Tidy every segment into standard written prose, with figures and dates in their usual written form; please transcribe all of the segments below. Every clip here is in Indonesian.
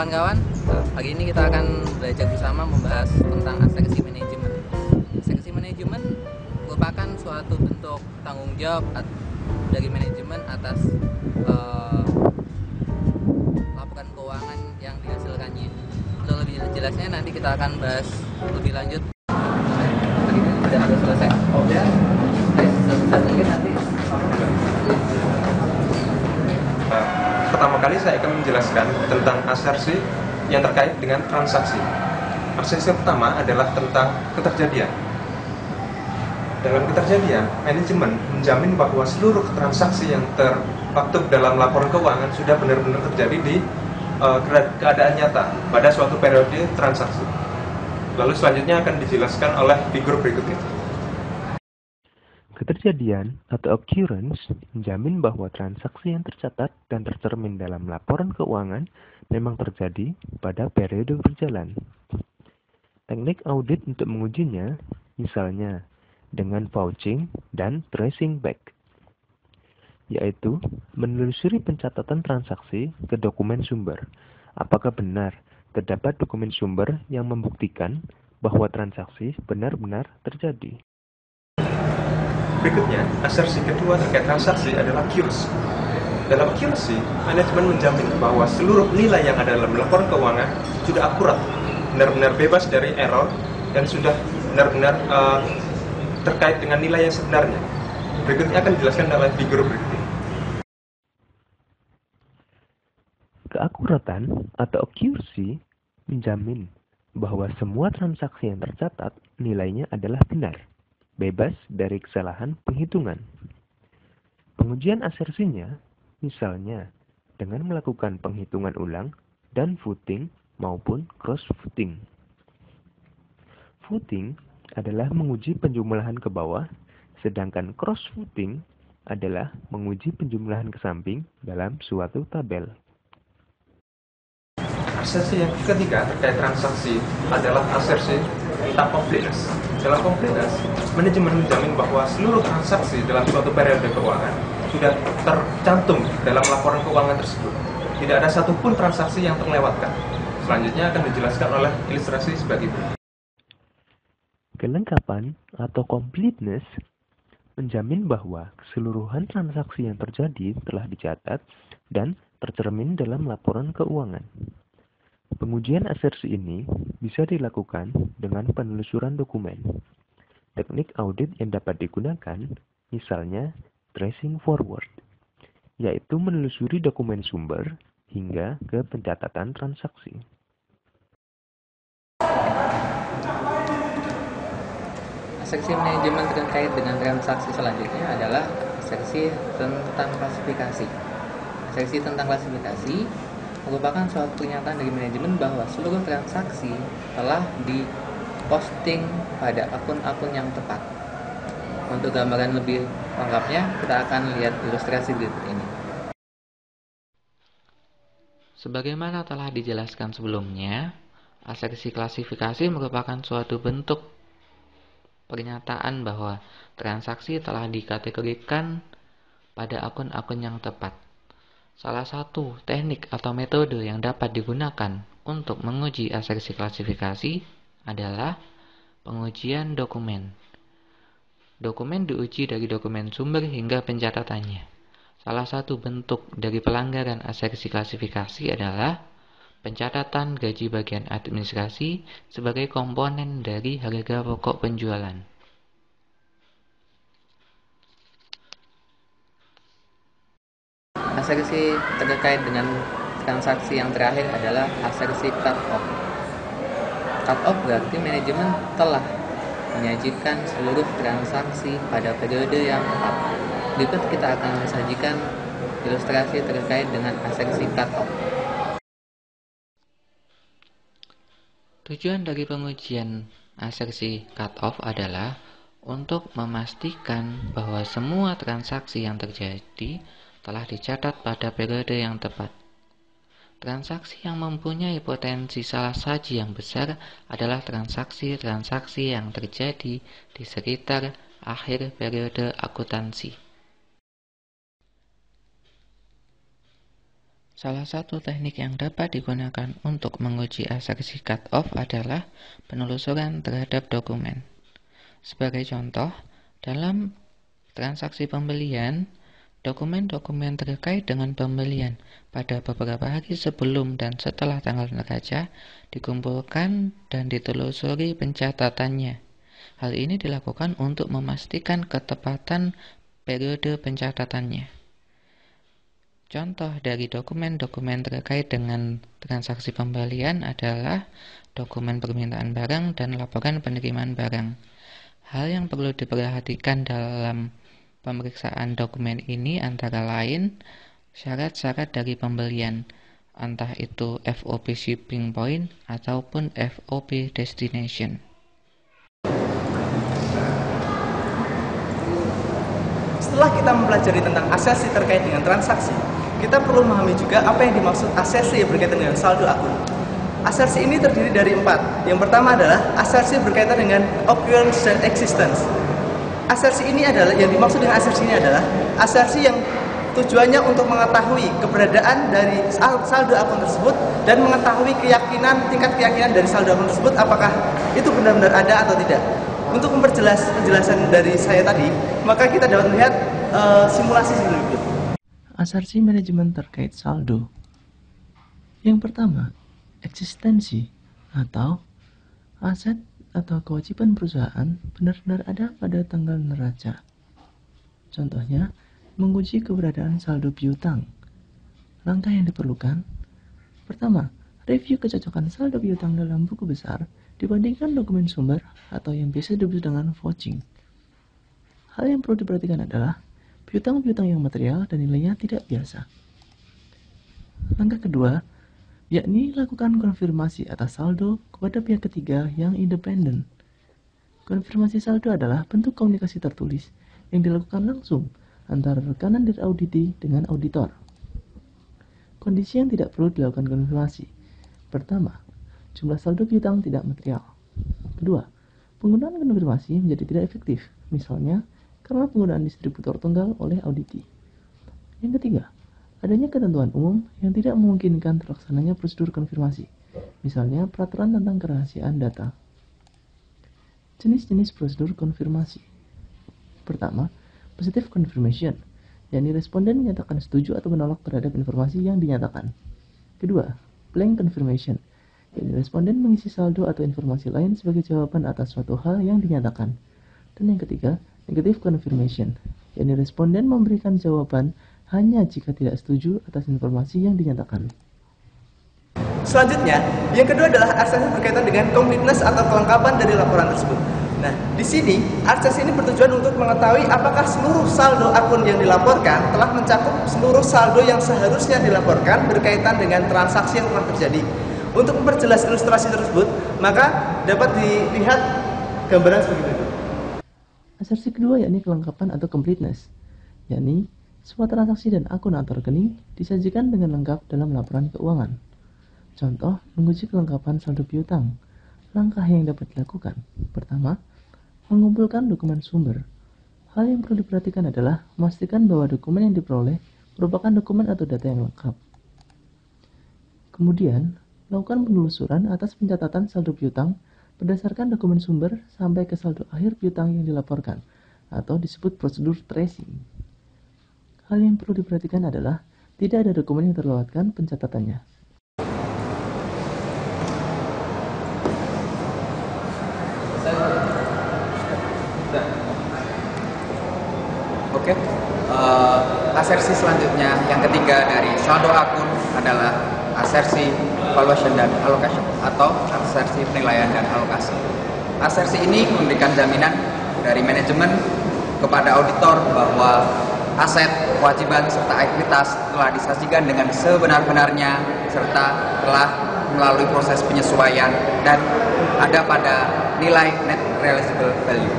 kawan-kawan, hari ini kita akan belajar bersama membahas tentang aseksi manajemen. Aseksi manajemen merupakan suatu bentuk tanggung jawab dari manajemen atas laporan keuangan yang dihasilkannya. Untuk lebih jelasnya nanti kita akan bahas lebih lanjut. Hari ini sudah selesai. Mungkin nanti. Pertama kali saya akan menjelaskan tentang asersi yang terkait dengan transaksi. Asersi pertama adalah tentang keterjadian. Dalam keterjadian, manajemen menjamin bahwa seluruh transaksi yang termaktub dalam laporan keuangan sudah benar-benar terjadi di keadaan nyata pada suatu periode transaksi. Lalu selanjutnya akan dijelaskan oleh figur berikutnya. Keterjadian atau occurrence menjamin bahwa transaksi yang tercatat dan tercermin dalam laporan keuangan memang terjadi pada periode berjalan. Teknik audit untuk mengujinya, misalnya dengan vouching dan tracing back, yaitu menelusuri pencatatan transaksi ke dokumen sumber. Apakah benar terdapat dokumen sumber yang membuktikan bahwa transaksi benar-benar terjadi? Berikutnya, asersi kedua terkait transaksi adalah accuracy. Dalam accuracy, manajemen menjamin bahwa seluruh nilai yang ada dalam laporan keuangan sudah akurat, benar-benar bebas dari error, dan sudah benar-benar terkait dengan nilai yang sebenarnya. Berikutnya akan dijelaskan oleh figur berikutnya. Keakuratan atau accuracy menjamin bahwa semua transaksi yang tercatat nilainya adalah benar, bebas dari kesalahan penghitungan. Pengujian asersinya, misalnya dengan melakukan penghitungan ulang dan footing maupun cross-footing. Footing adalah menguji penjumlahan ke bawah, sedangkan cross-footing adalah menguji penjumlahan ke samping dalam suatu tabel. Asersi yang ketiga terkait transaksi adalah asersi tentang completeness. Dalam completeness, manajemen menjamin bahwa seluruh transaksi dalam suatu periode keuangan sudah tercantum dalam laporan keuangan tersebut. Tidak ada satupun transaksi yang terlewatkan. Selanjutnya akan dijelaskan oleh ilustrasi sebagai berikut. Kelengkapan atau completeness menjamin bahwa keseluruhan transaksi yang terjadi telah dicatat dan tercermin dalam laporan keuangan. Pengujian asersi ini bisa dilakukan dengan penelusuran dokumen. Teknik audit yang dapat digunakan, misalnya tracing forward, yaitu menelusuri dokumen sumber hingga ke pencatatan transaksi. Aseksi manajemen terkait dengan transaksi selanjutnya adalah aseksi tentang klasifikasi. Aseksi tentang klasifikasi merupakan suatu pernyataan dari manajemen bahwa seluruh transaksi telah diposting pada akun-akun yang tepat. Untuk gambaran lebih lengkapnya, kita akan lihat ilustrasi berikut ini. Sebagaimana telah dijelaskan sebelumnya, aseksi klasifikasi merupakan suatu bentuk pernyataan bahwa transaksi telah dikategorikan pada akun-akun yang tepat. Salah satu teknik atau metode yang dapat digunakan untuk menguji asersi klasifikasi adalah pengujian dokumen. Dokumen diuji dari dokumen sumber hingga pencatatannya. Salah satu bentuk dari pelanggaran asersi klasifikasi adalah pencatatan gaji bagian administrasi sebagai komponen dari harga pokok penjualan. Asersi terkait dengan transaksi yang terakhir adalah asersi cut-off. Cut-off berarti manajemen telah menyajikan seluruh transaksi pada periode yang tepat. Berikut kita akan menyajikan ilustrasi terkait dengan asersi cut-off. Tujuan dari pengujian asersi cut-off adalah untuk memastikan bahwa semua transaksi yang terjadi telah dicatat pada periode yang tepat. Transaksi yang mempunyai potensi salah saji yang besar adalah transaksi-transaksi yang terjadi di sekitar akhir periode akuntansi. Salah satu teknik yang dapat digunakan untuk menguji asersi cut-off adalah penelusuran terhadap dokumen. Sebagai contoh, dalam transaksi pembelian, dokumen-dokumen terkait dengan pembelian pada beberapa hari sebelum dan setelah tanggal neraca dikumpulkan dan ditelusuri pencatatannya. Hal ini dilakukan untuk memastikan ketepatan periode pencatatannya. Contoh dari dokumen-dokumen terkait dengan transaksi pembelian adalah dokumen permintaan barang dan laporan penerimaan barang. Hal yang perlu diperhatikan dalam pemeriksaan dokumen ini antara lain syarat-syarat dari pembelian, entah itu FOB shipping point ataupun FOB destination. Setelah kita mempelajari tentang asersi terkait dengan transaksi, kita perlu memahami juga apa yang dimaksud asersi berkaitan dengan saldo akun. Asersi ini terdiri dari 4. Yang pertama adalah asersi berkaitan dengan occurrence dan existence. Asersi ini adalah, yang dimaksud dengan asersi ini adalah asersi yang tujuannya untuk mengetahui keberadaan dari saldo akun tersebut dan mengetahui tingkat keyakinan dari saldo akun tersebut apakah itu benar-benar ada atau tidak. Untuk memperjelas penjelasan dari saya tadi, maka kita dapat melihat simulasi berikut. Asersi manajemen terkait saldo. Yang pertama, eksistensi atau aset atau kewajiban perusahaan benar-benar ada pada tanggal neraca. Contohnya, menguji keberadaan saldo piutang. Langkah yang diperlukan: pertama, review kecocokan saldo piutang dalam buku besar dibandingkan dokumen sumber atau yang biasa disebut dengan vouching. Hal yang perlu diperhatikan adalah piutang-piutang yang material dan nilainya tidak biasa. Langkah kedua, yakni lakukan konfirmasi atas saldo kepada pihak ketiga yang independen. Konfirmasi saldo adalah bentuk komunikasi tertulis yang dilakukan langsung antara rekanan dari auditi dengan auditor. Kondisi yang tidak perlu dilakukan konfirmasi: pertama, jumlah saldo piutang tidak material. Kedua, penggunaan konfirmasi menjadi tidak efektif, misalnya karena penggunaan distributor tunggal oleh auditi. Yang ketiga, adanya ketentuan umum yang tidak memungkinkan terlaksananya prosedur konfirmasi, misalnya peraturan tentang kerahasiaan data. Jenis-jenis prosedur konfirmasi. Pertama, positive confirmation, yakni responden menyatakan setuju atau menolak terhadap informasi yang dinyatakan. Kedua, blank confirmation, yakni responden mengisi saldo atau informasi lain sebagai jawaban atas suatu hal yang dinyatakan. Dan yang ketiga, negative confirmation, yakni responden memberikan jawaban hanya jika tidak setuju atas informasi yang dinyatakan. Selanjutnya, yang kedua adalah asersi berkaitan dengan completeness atau kelengkapan dari laporan tersebut. Nah, di sini asersi ini bertujuan untuk mengetahui apakah seluruh saldo akun yang dilaporkan telah mencakup seluruh saldo yang seharusnya dilaporkan berkaitan dengan transaksi yang telah terjadi. Untuk memperjelas ilustrasi tersebut, maka dapat dilihat gambaran seperti berikut. Asersi kedua yakni kelengkapan atau completeness, yakni semua transaksi dan akun atau rekening disajikan dengan lengkap dalam laporan keuangan. Contoh, menguji kelengkapan saldo piutang. Langkah yang dapat dilakukan: pertama, mengumpulkan dokumen sumber. Hal yang perlu diperhatikan adalah memastikan bahwa dokumen yang diperoleh merupakan dokumen atau data yang lengkap. Kemudian, lakukan penelusuran atas pencatatan saldo piutang berdasarkan dokumen sumber sampai ke saldo akhir piutang yang dilaporkan, atau disebut prosedur tracing. Hal yang perlu diperhatikan adalah tidak ada dokumen yang terlewatkan pencatatannya. Oke, asersi selanjutnya yang ketiga dari saldo akun adalah asersi valuation dan allocation atau asersi penilaian dan alokasi. Asersi ini memberikan jaminan dari manajemen kepada auditor bahwa aset, kewajiban, serta ekuitas telah disajikan dengan sebenar-benarnya serta telah melalui proses penyesuaian dan ada pada nilai net realizable value.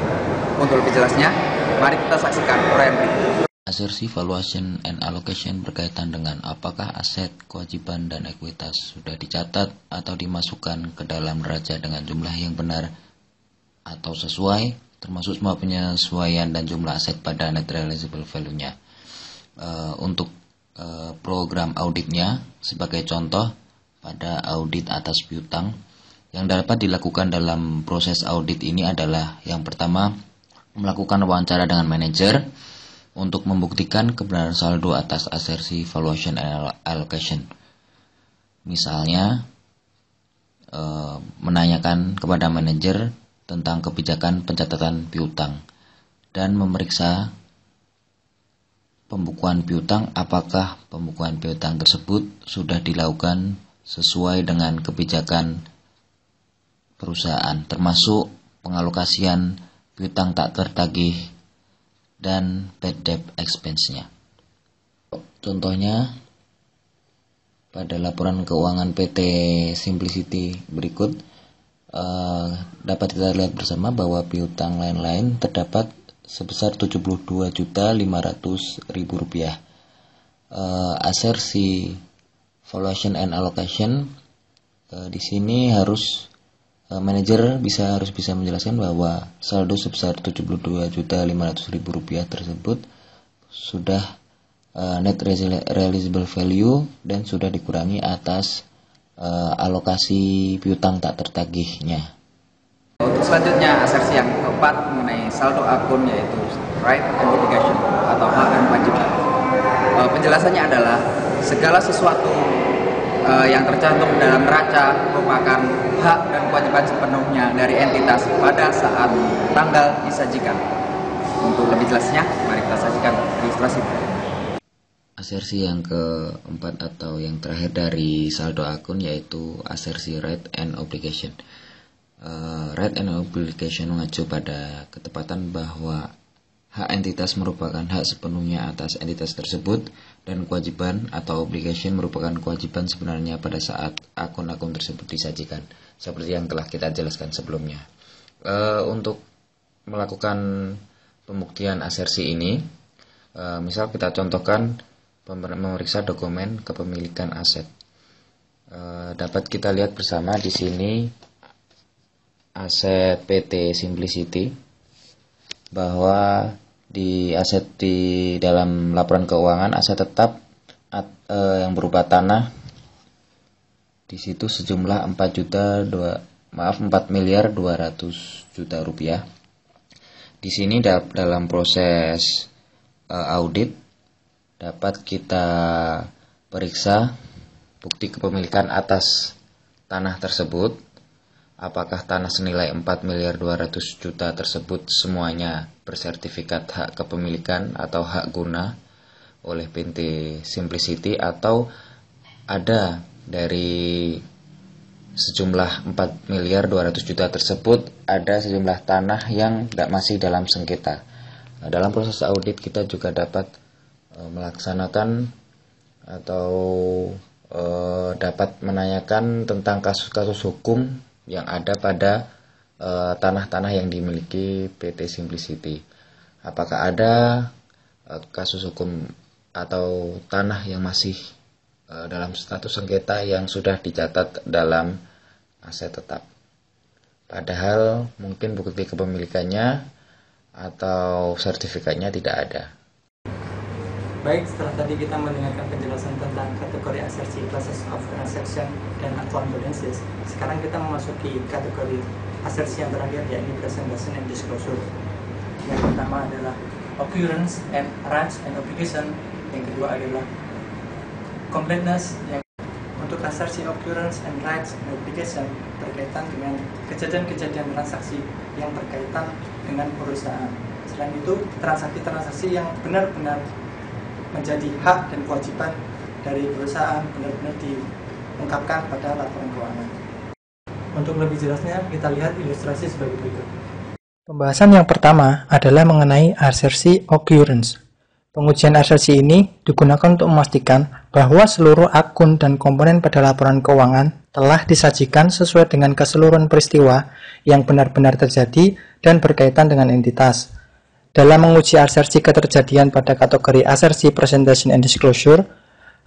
Untuk lebih jelasnya, mari kita saksikan uraian berikut. Asersi valuation and allocation berkaitan dengan apakah aset, kewajiban, dan ekuitas sudah dicatat atau dimasukkan ke dalam neraca dengan jumlah yang benar atau sesuai, termasuk semua penyesuaian dan jumlah aset pada net realizable value-nya. Untuk program auditnya. Sebagai contoh, pada audit atas piutang, yang dapat dilakukan dalam proses audit ini adalah yang pertama, melakukan wawancara dengan manajer untuk membuktikan kebenaran saldo atas asersi valuation and allocation. Misalnya, menanyakan kepada manajer tentang kebijakan pencatatan piutang dan memeriksa pembukuan piutang, apakah pembukuan piutang tersebut sudah dilakukan sesuai dengan kebijakan perusahaan, termasuk pengalokasian piutang tak tertagih dan bad debt expense-nya. Contohnya, pada laporan keuangan PT Simplicity berikut, dapat kita lihat bersama bahwa piutang lain-lain terdapat sebesar Rp72.500.000. Asersi valuation and allocation, di sini harus manajer harus bisa menjelaskan bahwa saldo sebesar Rp72.500.000 tersebut sudah net realizable value dan sudah dikurangi atas alokasi piutang tak tertagihnya. Untuk selanjutnya, asersi yang keempat mengenai saldo akun, yaitu right and obligation atau hak dan kewajiban. Penjelasannya adalah segala sesuatu yang tercantum dalam neraca merupakan hak dan kewajiban sepenuhnya dari entitas pada saat tanggal disajikan. Untuk lebih jelasnya, mari kita sajikan ilustrasi. Asersi yang keempat atau yang terakhir dari saldo akun yaitu asersi right and obligation. Right and obligation mengacu pada ketepatan bahwa hak entitas merupakan hak sepenuhnya atas entitas tersebut, dan kewajiban atau obligation merupakan kewajiban sebenarnya pada saat akun-akun tersebut disajikan, seperti yang telah kita jelaskan sebelumnya. Untuk melakukan pembuktian asersi ini, misal kita contohkan memeriksa dokumen kepemilikan aset. Dapat kita lihat bersama di sini aset PT Simplicity, bahwa di dalam laporan keuangan aset tetap yang berupa tanah di situ sejumlah 4.200.000.000 rupiah. Di sini dalam proses audit dapat kita periksa bukti kepemilikan atas tanah tersebut. Apakah tanah senilai 4.200.000.000 tersebut semuanya bersertifikat hak kepemilikan atau hak guna oleh PT Simplicity, atau ada dari sejumlah 4.200.000.000 tersebut ada sejumlah tanah yang masih dalam sengketa. Dalam proses audit kita juga dapat melaksanakan atau dapat menanyakan tentang kasus-kasus hukum yang ada pada tanah-tanah yang dimiliki PT Simplicity. Apakah ada kasus hukum atau tanah yang masih dalam status sengketa yang sudah dicatat dalam aset tetap, padahal mungkin bukti kepemilikannya atau sertifikatnya tidak ada. Baik, setelah tadi kita mendengarkan penjelasan tentang kategori asersi, classes of transaction, dan account balances, sekarang kita memasuki kategori asersi yang terakhir, yaitu presentation and disclosure. Yang pertama adalah occurrence and rights and obligation. Yang kedua adalah completeness. Untuk asersi occurrence and rights and obligation berkaitan dengan kejadian-kejadian transaksi yang berkaitan dengan perusahaan. Selain itu, transaksi-transaksi yang benar-benar menjadi hak dan kewajiban dari perusahaan benar-benar diungkapkan pada laporan keuangan. Untuk lebih jelasnya, kita lihat ilustrasi sebagai berikut. Pembahasan yang pertama adalah mengenai asersi occurrence. Pengujian asersi ini digunakan untuk memastikan bahwa seluruh akun dan komponen pada laporan keuangan telah disajikan sesuai dengan keseluruhan peristiwa yang benar-benar terjadi dan berkaitan dengan entitas. Dalam menguji asersi keterjadian pada kategori asersi presentation and disclosure,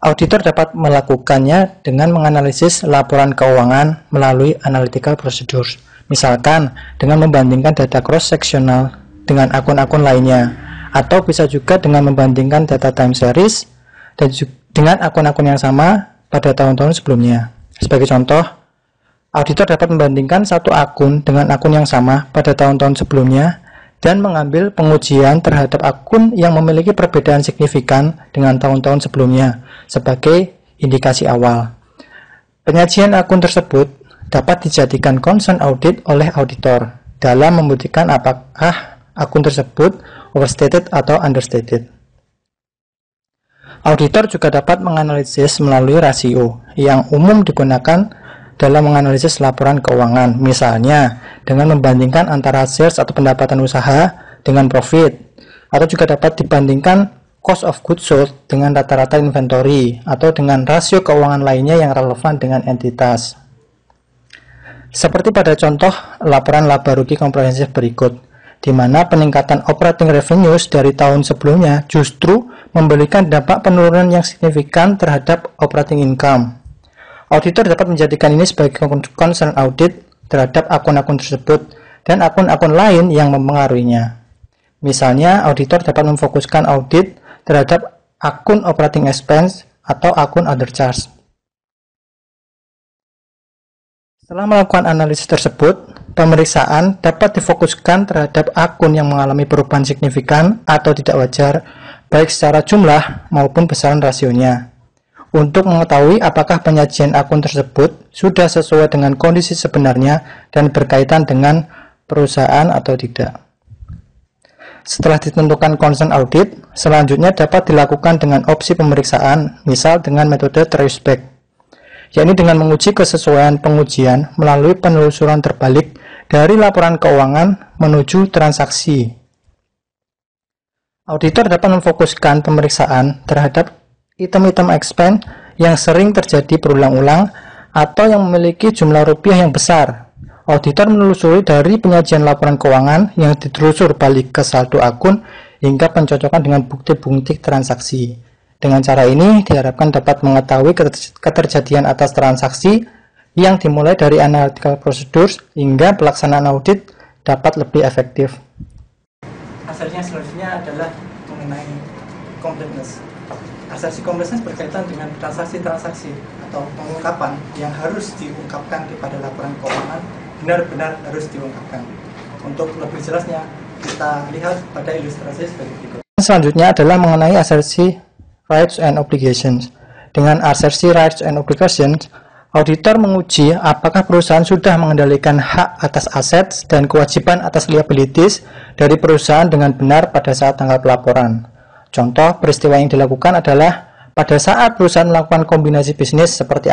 auditor dapat melakukannya dengan menganalisis laporan keuangan melalui analytical procedures. Misalkan dengan membandingkan data cross-sectional dengan akun-akun lainnya, atau bisa juga dengan membandingkan data time series dan dengan akun-akun yang sama pada tahun-tahun sebelumnya. Sebagai contoh, auditor dapat membandingkan satu akun dengan akun yang sama pada tahun-tahun sebelumnya dan mengambil pengujian terhadap akun yang memiliki perbedaan signifikan dengan tahun-tahun sebelumnya sebagai indikasi awal. Penyajian akun tersebut dapat dijadikan concern audit oleh auditor dalam membuktikan apakah akun tersebut overstated atau understated. Auditor juga dapat menganalisis melalui rasio yang umum digunakan dalam menganalisis laporan keuangan, misalnya dengan membandingkan antara sales atau pendapatan usaha dengan profit, atau juga dapat dibandingkan cost of goods sold dengan rata-rata inventory, atau dengan rasio keuangan lainnya yang relevan dengan entitas. Seperti pada contoh laporan laba rugi komprehensif berikut, di mana peningkatan operating revenues dari tahun sebelumnya justru memberikan dampak penurunan yang signifikan terhadap operating income. Auditor dapat menjadikan ini sebagai concern audit terhadap akun-akun tersebut dan akun-akun lain yang mempengaruhinya. Misalnya, auditor dapat memfokuskan audit terhadap akun operating expense atau akun other charge. Setelah melakukan analisis tersebut, pemeriksaan dapat difokuskan terhadap akun yang mengalami perubahan signifikan atau tidak wajar, baik secara jumlah maupun besaran rasionya. Untuk mengetahui apakah penyajian akun tersebut sudah sesuai dengan kondisi sebenarnya dan berkaitan dengan perusahaan atau tidak. Setelah ditentukan concern audit, selanjutnya dapat dilakukan dengan opsi pemeriksaan, misal dengan metode trace back, yakni dengan menguji kesesuaian pengujian melalui penelusuran terbalik dari laporan keuangan menuju transaksi. Auditor dapat memfokuskan pemeriksaan terhadap item-item expense yang sering terjadi berulang-ulang atau yang memiliki jumlah rupiah yang besar. Auditor menelusuri dari penyajian laporan keuangan yang ditelusur balik ke saldo akun hingga pencocokan dengan bukti-bukti transaksi. Dengan cara ini diharapkan dapat mengetahui keterjadian atas transaksi yang dimulai dari analytical procedures hingga pelaksanaan audit dapat lebih efektif. Asersinya selanjutnya adalah mengenai completeness. Asersi completeness berkaitan dengan transaksi-transaksi atau pengungkapan yang harus diungkapkan kepada laporan keuangan benar-benar harus diungkapkan. Untuk lebih jelasnya, kita lihat pada ilustrasi sebagai berikut. Selanjutnya adalah mengenai asersi rights and obligations. Dengan asersi rights and obligations, auditor menguji apakah perusahaan sudah mengendalikan hak atas aset dan kewajiban atas liabilities dari perusahaan dengan benar pada saat tanggal pelaporan. Contoh peristiwa yang dilakukan adalah pada saat perusahaan melakukan kombinasi bisnis seperti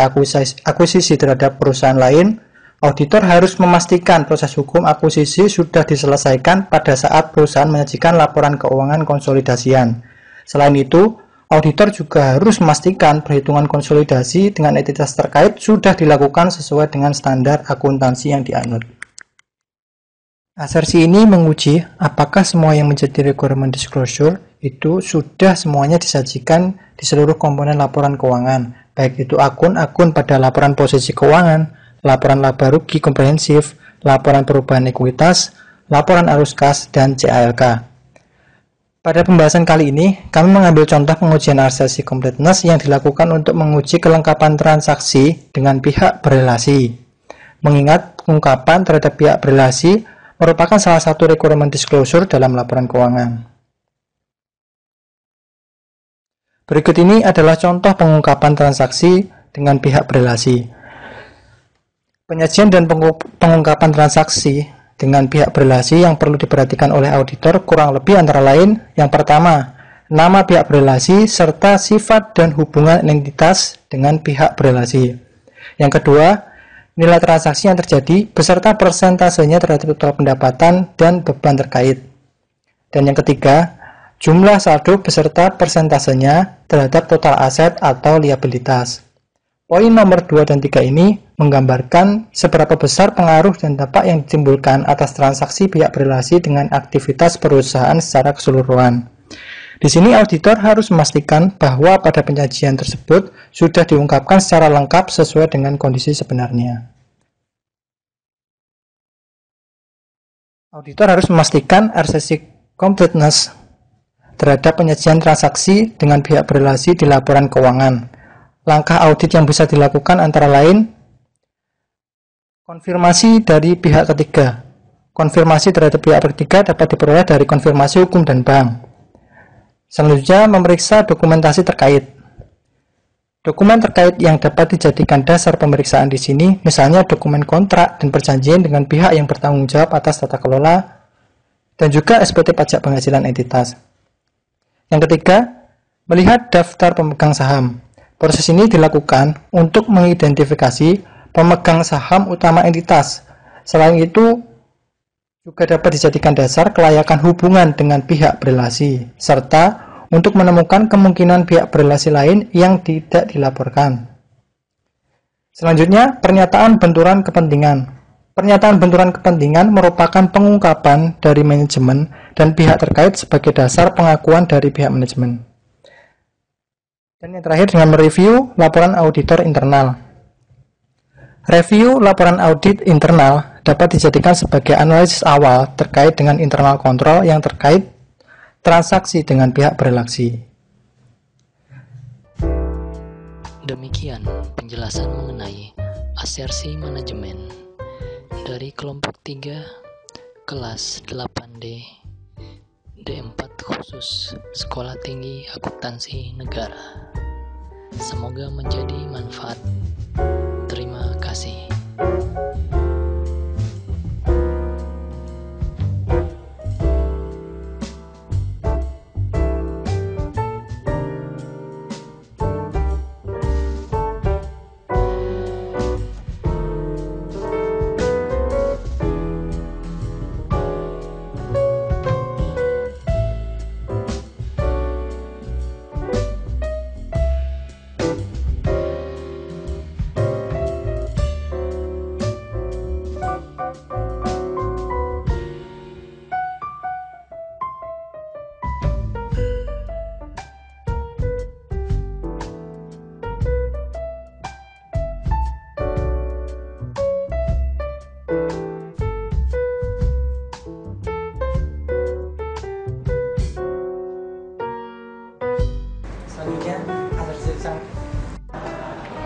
akuisisi terhadap perusahaan lain, auditor harus memastikan proses hukum akuisisi sudah diselesaikan pada saat perusahaan menyajikan laporan keuangan konsolidasian. Selain itu, auditor juga harus memastikan perhitungan konsolidasi dengan entitas terkait sudah dilakukan sesuai dengan standar akuntansi yang dianut. Asersi ini menguji apakah semua yang menjadi requirement disclosure itu sudah semuanya disajikan di seluruh komponen laporan keuangan, baik itu akun-akun pada laporan posisi keuangan, laporan laba rugi komprehensif, laporan perubahan ekuitas, laporan arus kas, dan CALK. Pada pembahasan kali ini, kami mengambil contoh pengujian asersi completeness yang dilakukan untuk menguji kelengkapan transaksi dengan pihak berelasi. Mengingat pengungkapan terhadap pihak berelasi merupakan salah satu requirement disclosure dalam laporan keuangan. Berikut ini adalah contoh pengungkapan transaksi dengan pihak berelasi. Penyajian dan pengungkapan transaksi dengan pihak berelasi yang perlu diperhatikan oleh auditor kurang lebih antara lain: yang pertama, nama pihak berelasi serta sifat dan hubungan entitas dengan pihak berelasi. Yang kedua, nilai transaksi yang terjadi beserta persentasenya terhadap total pendapatan dan beban terkait. Dan yang ketiga, jumlah saldo beserta persentasenya terhadap total aset atau liabilitas. Poin nomor 2 dan 3 ini menggambarkan seberapa besar pengaruh dan dampak yang ditimbulkan atas transaksi pihak berelasi dengan aktivitas perusahaan secara keseluruhan. Di sini auditor harus memastikan bahwa pada penyajian tersebut sudah diungkapkan secara lengkap sesuai dengan kondisi sebenarnya. Auditor harus memastikan asersi completeness terhadap penyajian transaksi dengan pihak berrelasi di laporan keuangan. Langkah audit yang bisa dilakukan antara lain konfirmasi dari pihak ketiga. Konfirmasi terhadap pihak ketiga dapat diperoleh dari konfirmasi hukum dan bank. Selanjutnya, memeriksa dokumentasi terkait. Dokumen terkait yang dapat dijadikan dasar pemeriksaan di sini, misalnya dokumen kontrak dan perjanjian dengan pihak yang bertanggung jawab atas tata kelola, dan juga SPT pajak penghasilan entitas. Yang ketiga, melihat daftar pemegang saham. Proses ini dilakukan untuk mengidentifikasi pemegang saham utama entitas. Selain itu, juga dapat dijadikan dasar kelayakan hubungan dengan pihak berrelasi, serta untuk menemukan kemungkinan pihak berrelasi lain yang tidak dilaporkan. Selanjutnya, pernyataan benturan kepentingan. Pernyataan benturan kepentingan merupakan pengungkapan dari manajemen dan pihak terkait sebagai dasar pengakuan dari pihak manajemen. Dan yang terakhir dengan mereview laporan auditor internal. Review laporan audit internal dapat dijadikan sebagai analisis awal terkait dengan internal kontrol yang terkait transaksi dengan pihak berrelasi. Demikian penjelasan mengenai asersi manajemen dari kelompok 3 kelas 8D D4 khusus Sekolah Tinggi Akuntansi Negara. Semoga menjadi manfaat. Terima kasih.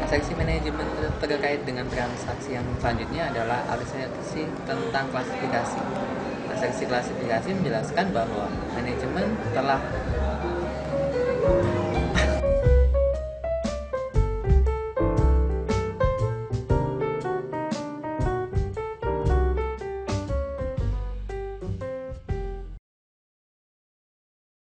Asersi manajemen terkait dengan transaksi yang selanjutnya adalah asersi tentang klasifikasi. Asersi klasifikasi menjelaskan bahwa manajemen telah